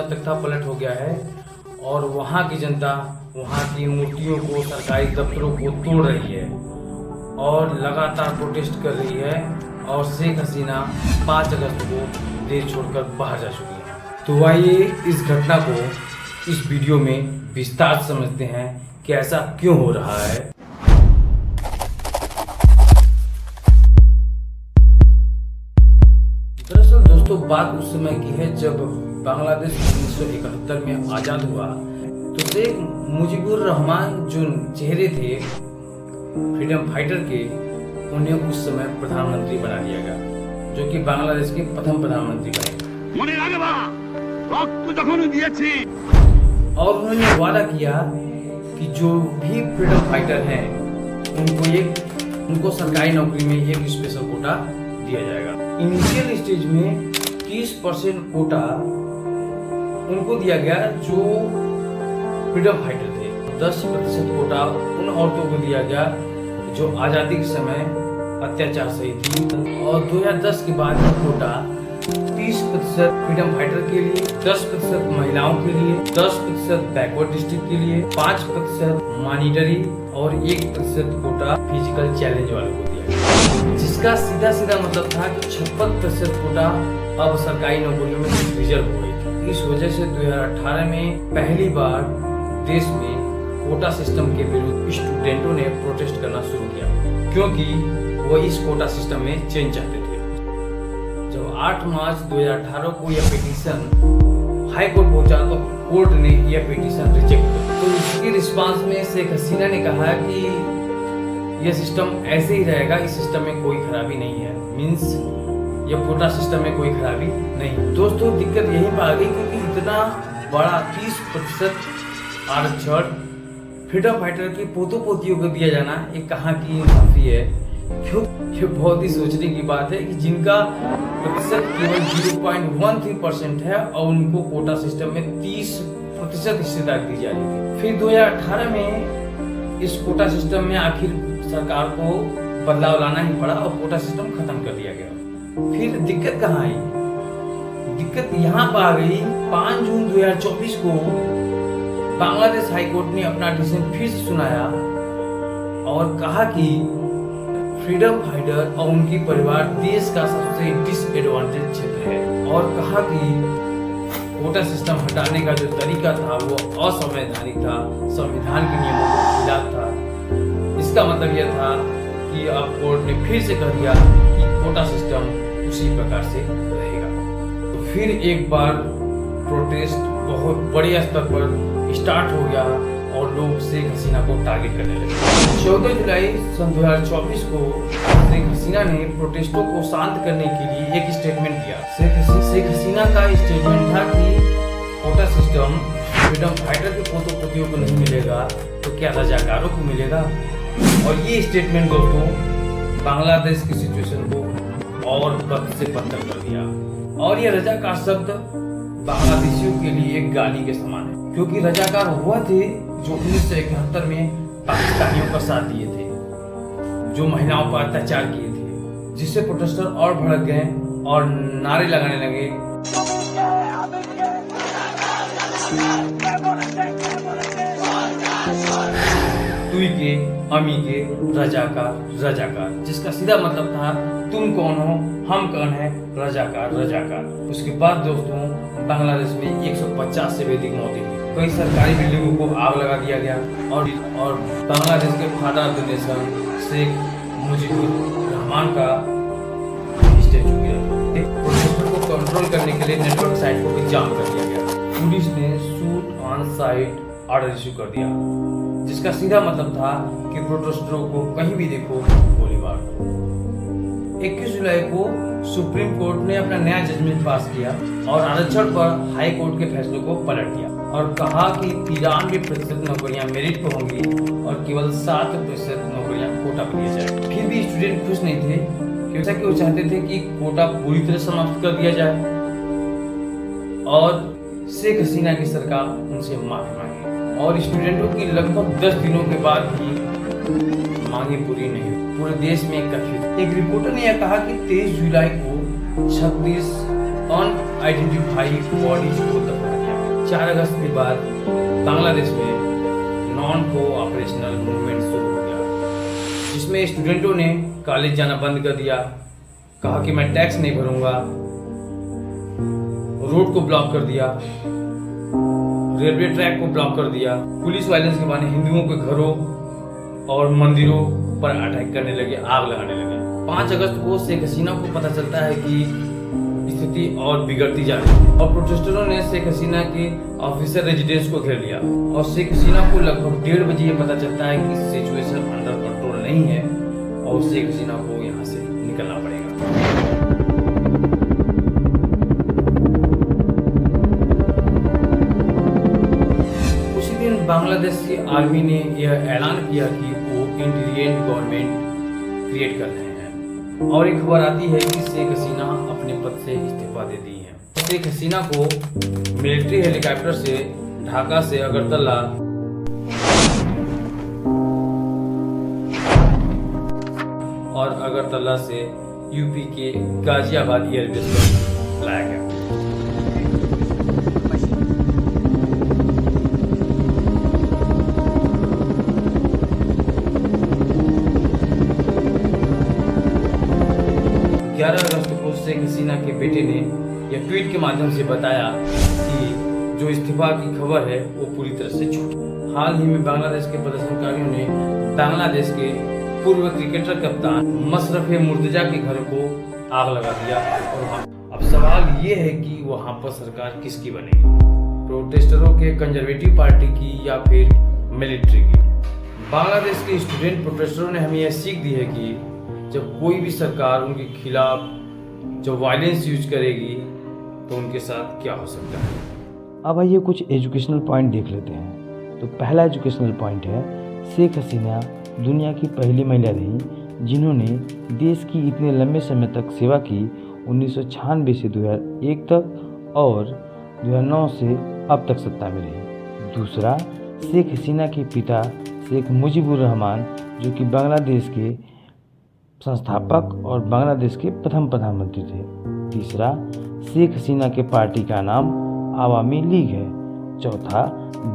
तख्ता पलट हो गया है और वहाँ की जनता वहाँ की मूर्तियों को, सरकारी दफ्तरों को तोड़ रही है और लगातार प्रोटेस्ट कर रही है और शेख हसीना 5 अगस्त को देश छोड़कर बाहर जा चुकी है। तो आइए इस घटना को इस वीडियो में विस्तार से समझते हैं कि ऐसा क्यों हो रहा है। दरअसल दोस्तों, बात उस समय की है जब बांग्लादेश 1971 में आज़ाद हुआ तो शेख मुजीबुर रहमान जो चेहरे थे फ्रीडम फाइटर के, उन्हें उस समय प्रधानमंत्री बना दिया गया, जो कि बांग्लादेश के प्रथम प्रधानमंत्री बने। और उन्होंने वादा किया कि जो भी फ्रीडम फाइटर हैं उनको सरकारी नौकरी में एक स्पेशल कोटा दिया जाएगा। इनिशियल स्टेज में 30% कोटा उनको दिया गया जो फ्रीडम फाइटर थे। 10% कोटा उन औरतों को दिया गया जो आज़ादी के समय अत्याचार सही थी। और 2010 के बाद ये कोटा 30% फ्रीडम फाइटर के लिए, 10% महिलाओं के लिए, 10% बैकवर्ड डिस्ट्रिक्ट के लिए, 5% मॉनिटरी और 1% कोटा फिजिकल चैलेंज वालों को दिया गया, जिसका सीधा मतलब था कि 56% कोटा अब सरकारी नौकरियों में रिजर्व हो गई थी। इस वजह से 2018 में पहली बार देश में कोटा सिस्टम के विरुद्ध स्टूडेंटों ने प्रोटेस्ट करना शुरू किया, क्योंकि वो इस कोटा सिस्टम में चेंज चाहते थे। जब 8 मार्च 2018 को यह पिटीशन हाई कोर्ट पहुंचा तो कोर्ट ने यह पिटीशन रिजेक्ट किया। तो इसके रिस्पांस में शेख हसीना ने कहा कि यह सिस्टम ऐसे ही रहेगा, इस सिस्टम में कोई खराबी नहीं है, मीन्स यह कोटा सिस्टम में कोई खराबी नहीं। दोस्तों, दिक्कत यहीं पर आ गई क्योंकि इतना बड़ा 30% आरक्षण फ्रीडम फाइटर की पोतों पोतियों को दिया जाना ये कहाँ की इंसाफी है। क्यों? ये बहुत ही सोचने की बात है कि जिनका प्रतिशत केवल 0.13% है और उनको कोटा सिस्टम में 30% हिस्सेदारी दी जा रही थी। फिर 2018 में इस कोटा सिस्टम में आखिर सरकार को बदलाव लाना ही पड़ा और कोटा सिस्टम खत्म कर दिया गया। फिर दिक्कत कहाँ आई? दिक्कत यहाँ पर आ गई 5 जून 2024 को बांग्लादेश हाई कोर्ट ने अपना डिसीजन फिर से सुनाया और कहा कि फ्रीडम फाइटर और उनके परिवार देश का सबसे डिसएडवांटेज क्षेत्र है और कहा कि कोटा सिस्टम हटाने का जो तरीका था वो असंवैधानिक था, संविधान के नियमों के खिलाफ था। इसका मतलब यह था कि अब कोर्ट ने फिर से कह दिया कि कोटा सिस्टम उसी प्रकार से रहेगा। तो फिर एक बार प्रोटेस्ट बहुत बड़े स्तर पर स्टार्ट हो गया और लोग शेख हसीना को टारगेट करने लगे। 14 जुलाई सन 2024 को शेख हसीना ने प्रोटेस्टों को शांत करने के लिए एक स्टेटमेंट दिया। शेख हसीना का स्टेटमेंट था कि कोटा सिस्टम फ्रीडम फाइटर के पोतों पोतियों को नहीं मिलेगा तो क्या रजाकारों को मिलेगा। और ये स्टेटमेंट दोस्तों बांग्लादेश की सिचुएशन को और बद से बदतर कर दिया। और ये रजाकार शब्द बांग्लादेशियों के लिए एक गाली के समान है, क्योंकि रजाकार हुआ थे जो 1971 में पाकिस्तानियों का साथ दिए थे, जो महिलाओं पर अत्याचार किए थे, जिससे प्रोटेस्टर और भड़क गए और नारे लगाने लगे तुई के, अमी के, रजाकार, जिसका सीधा मतलब था तुम कौन हो, हम कौन है, रजाकार। उसके बाद दोस्तों बांग्लादेश में 150 से अधिक मौतें हुई। कई सरकारी बिल्डिंगों को आग लगा दिया गया और बांग्लादेश के father of the nation Sheikh Mujibur Rahman का स्टैचू गिरा। प्रोटेस्टर को कंट्रोल करने के लिए नेटवर्क साइट को भी जाम कर दिया गया। पुलिस ने shoot on site order issue कर दिया, जिसका सीधा मतलब था कि प्रोटेस्टरों को कहीं भी देखो गोलीबार। 21 जुलाई को सुप्रीम कोर्ट ने अपना नया जजमेंट पास किया और आरक्षण पर हाई कोर्ट के फैसले को पलट दिया और कहा कि 93% नौकरियां मेरिट पर होंगी और केवल 7% नौकरियां कोटा पर दिया जाए। फिर भी स्टूडेंट खुश नहीं थे, क्योंकि वो चाहते थे कि कोटा पूरी तरह समाप्त कर दिया जाए और शेख हसीना की सरकार उनसे माफी मांगी। और स्टूडेंटों की लगभग 10 दिनों के बाद भी मांगे पूरी नहीं हुई। पूरे देश में कथित एक रिपोर्टर ने यह कहा कि 23 जुलाई को 36 अनआइडेंटिफाइड बॉडीज को दफना किया। 4 अगस्त के बाद बांग्लादेश में नॉन कोऑपरेशनल मूवमेंट शुरू हो गया, जिसमें स्टूडेंटों ने कॉलेज जाना बंद कर दिया, कहा कि मैं टैक्स नहीं भरूंगा, रोड को ब्लॉक कर दिया, रेलवे ट्रैक को ब्लॉक कर दिया, पुलिस वायलेंस के बहाने हिंदुओं के घरों और मंदिरों पर अटैक करने लगे, आग लगाने लगे। 5 अगस्त को शेख हसीना को पता चलता है कि स्थिति और बिगड़ती जा रही है और प्रोटेस्टरों ने शेख हसीना के ऑफिसर रेजिडेंस को घेर लिया और शेख हसीना को लगभग 1:30 बजे ये पता चलता है कि सिचुएशन अंडर कंट्रोल नहीं है और शेख हसीना को यहाँ से निकलना पड़ेगा। उसी दिन बांग्लादेश की आर्मी ने यह ऐलान किया कि वो इंटीरियर गवर्नमेंट क्रिएट कर रहे हैं और एक खबर आती है कि शेख हसीना अपने पद से इस्तीफा दे दी है। शेख हसीना को मिलिट्री हेलीकॉप्टर से ढाका से अगरतला और अगरतला से यूपी के गाजियाबाद एयरबेस पर लाया गया। अगस्त को शेख हसीना के बेटे ने यह ट्वीट के माध्यम से बताया कि जो इस्तीफा की खबर है वो पूरी तरह से झूठी। हाल ही में बांग्लादेश के प्रदर्शनकारियों ने बांग्लादेश के पूर्व क्रिकेटर कप्तान मशरफ मुर्तजा के घर को आग लगा दिया और अब सवाल ये है कि वहां पर सरकार किसकी बनेगी, प्रोटेस्टरों के कंजर्वेटिव पार्टी की या फिर मिलिट्री की। बांग्लादेश के स्टूडेंट प्रोटेस्टरों ने हमें यह सीख दी है कि जब कोई भी सरकार उनके खिलाफ जो वायलेंस यूज करेगी तो उनके साथ क्या हो सकता है। अब आइए कुछ एजुकेशनल पॉइंट देख लेते हैं। तो पहला एजुकेशनल पॉइंट है, शेख हसीना दुनिया की पहली महिला रही जिन्होंने देश की इतने लंबे समय तक सेवा की, 1996 से 2001 तक और 2009 से अब तक सत्ता में रही। दूसरा, शेख हसीना के पिता शेख मुजीबुर रहमान जो कि बांग्लादेश के संस्थापक और बांग्लादेश के प्रथम प्रधानमंत्री थे। तीसरा, शेख हसीना के पार्टी का नाम आवामी लीग है। चौथा,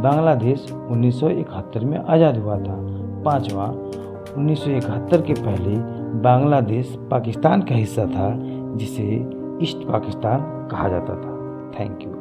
बांग्लादेश 1971 में आज़ाद हुआ था। पांचवा, 1971 के पहले बांग्लादेश पाकिस्तान का हिस्सा था जिसे ईस्ट पाकिस्तान कहा जाता था। Thank you.